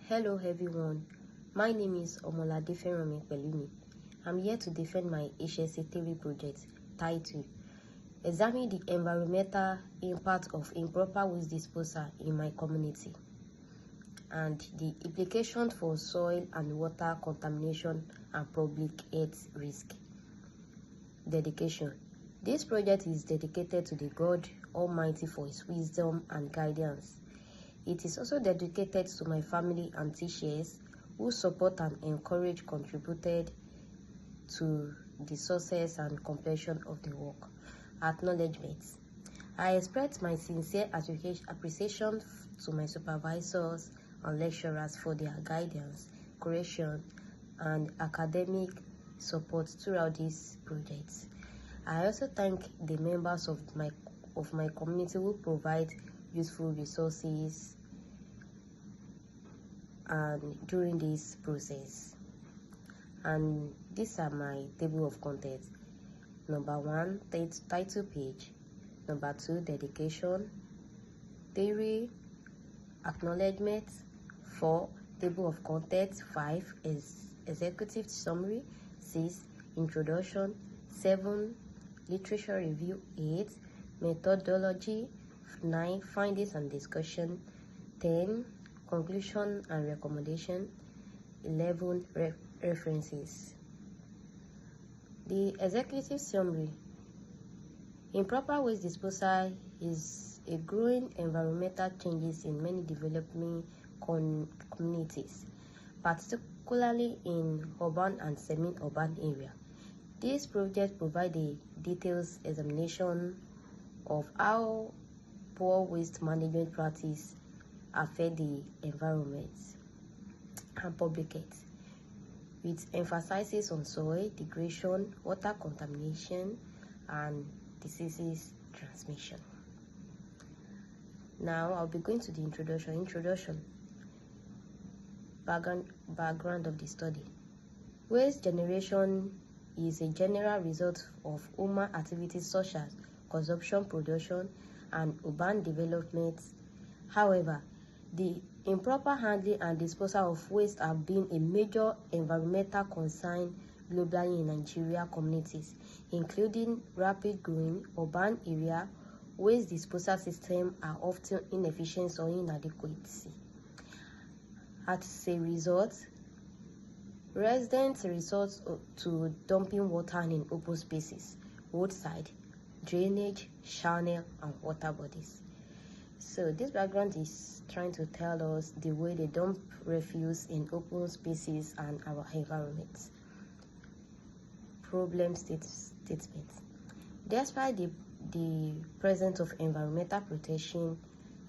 Hello everyone, my name is OMOLADE FERANMI PELUMI. I'm here to defend my HSE theory project titled Examine the Environmental Impact of Improper Waste Disposal in My Community and the Implications for Soil and Water Contamination and Public Health Risk. Dedication. This project is dedicated to the God Almighty for His wisdom and guidance. It is also dedicated to my family and teachers who support and contributed to the success and completion of the work. Acknowledgements. I express my sincere appreciation to my supervisors and lecturers for their guidance, correction, and academic support throughout this project. I also thank the members of my community who provide useful resources and during this process. And these are my table of contents. Number 1, title page. Number 2, dedication. 3, acknowledgement. 4, table of contents. 5, executive summary. 6, introduction. 7, literature review. 8, methodology. 9, findings and discussion. 10, conclusion and recommendation. 11, references. The executive summary. Improper waste disposal is a growing environmental changes in many developing communities, particularly in urban and semi-urban areas. This project provides a detailed examination of how poor waste management practice affect the environment and public health, with emphasis on soil degradation, water contamination, and diseases transmission. Now I'll be going to the introduction. Background of the study. Waste generation is a general result of human activities such as consumption, production, and urban development. However, the improper handling and disposal of waste have been a major environmental concern globally in Nigeria communities, including rapid growing urban areas. Waste disposal systems are often inefficient or inadequate. As a result, residents resort to dumping water in open spaces, roadside, drainage, channel, and water bodies. So this background is trying to tell us the way they dump refuse in open spaces and our environment. Problem statement. Despite the presence of environmental protection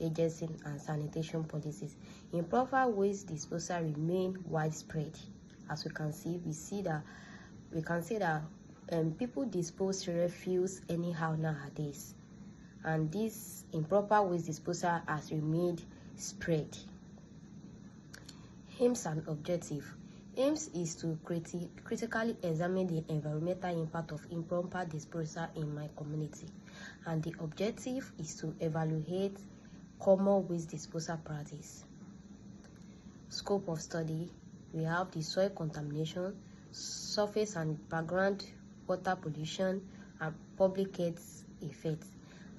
agencies and sanitation policies, improper waste disposal remain widespread. As we can see that people dispose refuse anyhow nowadays, and this improper waste disposal has remained spread. Aims and objective. Aims is to critically examine the environmental impact of improper disposal in my community, and the objective is to evaluate common waste disposal practice. Scope of study. We have the soil contamination, surface and background water pollution, and public health effects.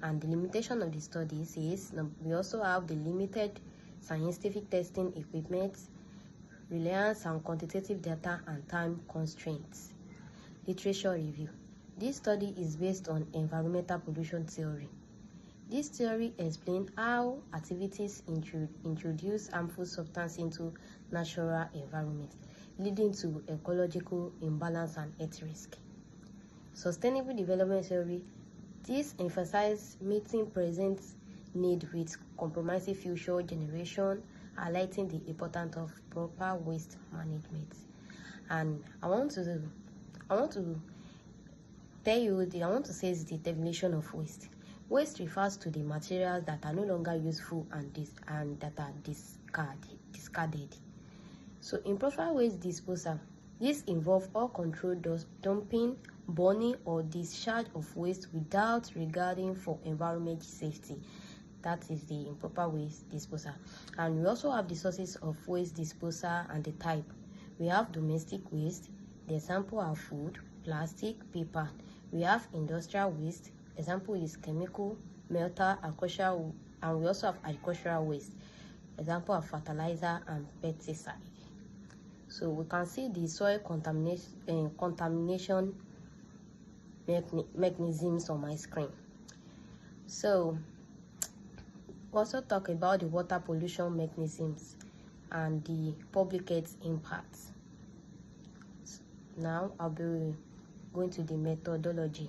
And the limitation of the studies is we also have the limited scientific testing equipment, reliance on quantitative data, and time constraints. Literature review. This study is based on environmental pollution theory. This theory explains how activities introduce harmful substances into natural environment, leading to ecological imbalance and health risk. Sustainable development theory. This emphasizes meeting present need with compromising future generation, highlighting the importance of proper waste management. And I want to say the definition of waste. Waste refers to the materials that are no longer useful and that are discarded. So improper waste disposal. This involves uncontrolled dumping, burning, or discharge of waste without regarding for environmental safety. That is the improper waste disposal. And we also have the sources of waste disposal and the type. We have domestic waste. The example are food, plastic, paper. We have industrial waste. Example is chemical, metal, agricultural, and we also have agricultural waste. Example of fertilizer and pesticide. So we can see the soil contamination mechanisms on my screen. So also talk about the water pollution mechanisms and the public health impacts. Now I'll be going to the methodology.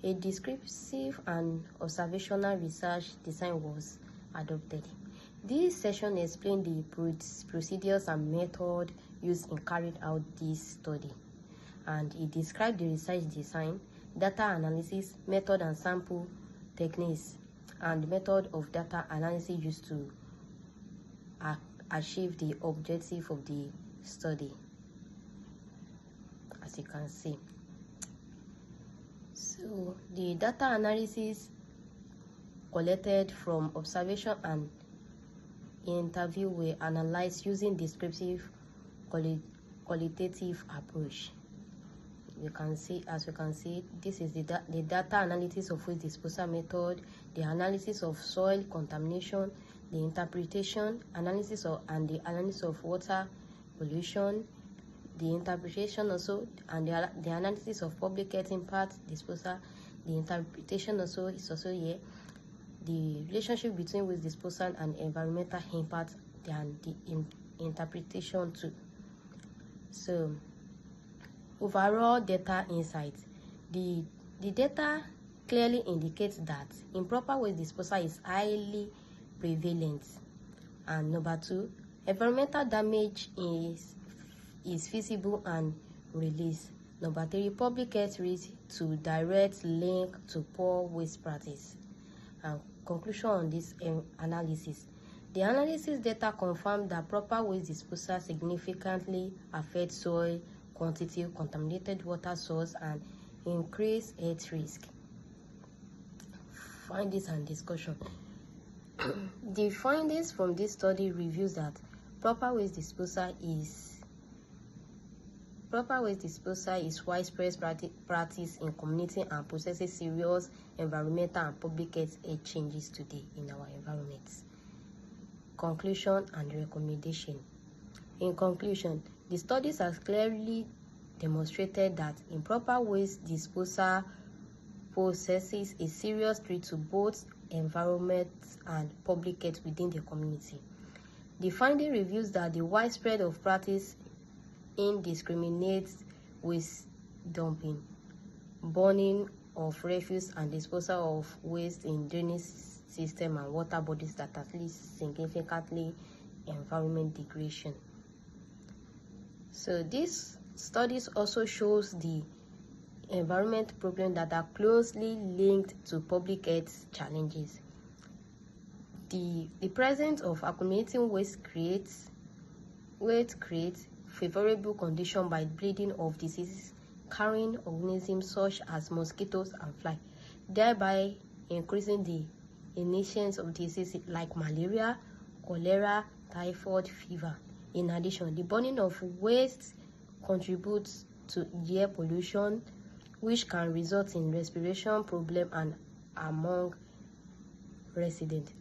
A descriptive and observational research design was adopted. This session explained the procedures and method used in carrying out this study, and it described the research design, data analysis, method and sample techniques, and the method of data analysis used to achieve the objective of the study, as you can see. So the data analysis collected from observation and interview were analyzed using descriptive qualitative approach. You can see, as you can see, this is the data analysis of waste disposal method, the analysis of soil contamination, the interpretation, analysis of, and the analysis of water pollution, the interpretation also, and the analysis of public health impact disposal. The interpretation also is also here. The relationship between waste disposal and environmental impact, and the interpretation too. So overall data insights. The data clearly indicates that improper waste disposal is highly prevalent. And number 2, environmental damage is feasible and released. Number 3, public health risk to direct link to poor waste practice. And conclusion on this analysis. The analysis data confirmed that proper waste disposal significantly affects soil quantity, contaminated water source, and increased health risk. Findings and discussion. The findings from this study reveals that proper waste disposal is widespread practice in community and possesses serious environmental and public health changes today in our environments. Conclusion and recommendation. In conclusion, the studies have clearly demonstrated that improper waste disposal poses a serious threat to both environment and public health within the community. The finding reveals that the widespread of practice indiscriminate waste dumping, burning of refuse, and disposal of waste in drainage system and water bodies that at least significantly environment degradation. So these studies also shows the environment problems that are closely linked to public health challenges. The presence of accumulating waste creates favorable conditions by breeding of diseases carrying organisms such as mosquitoes and flies, thereby increasing the incidence of diseases like malaria, cholera, typhoid fever. In addition, the burning of waste contributes to air pollution, which can result in respiration problems and among residents.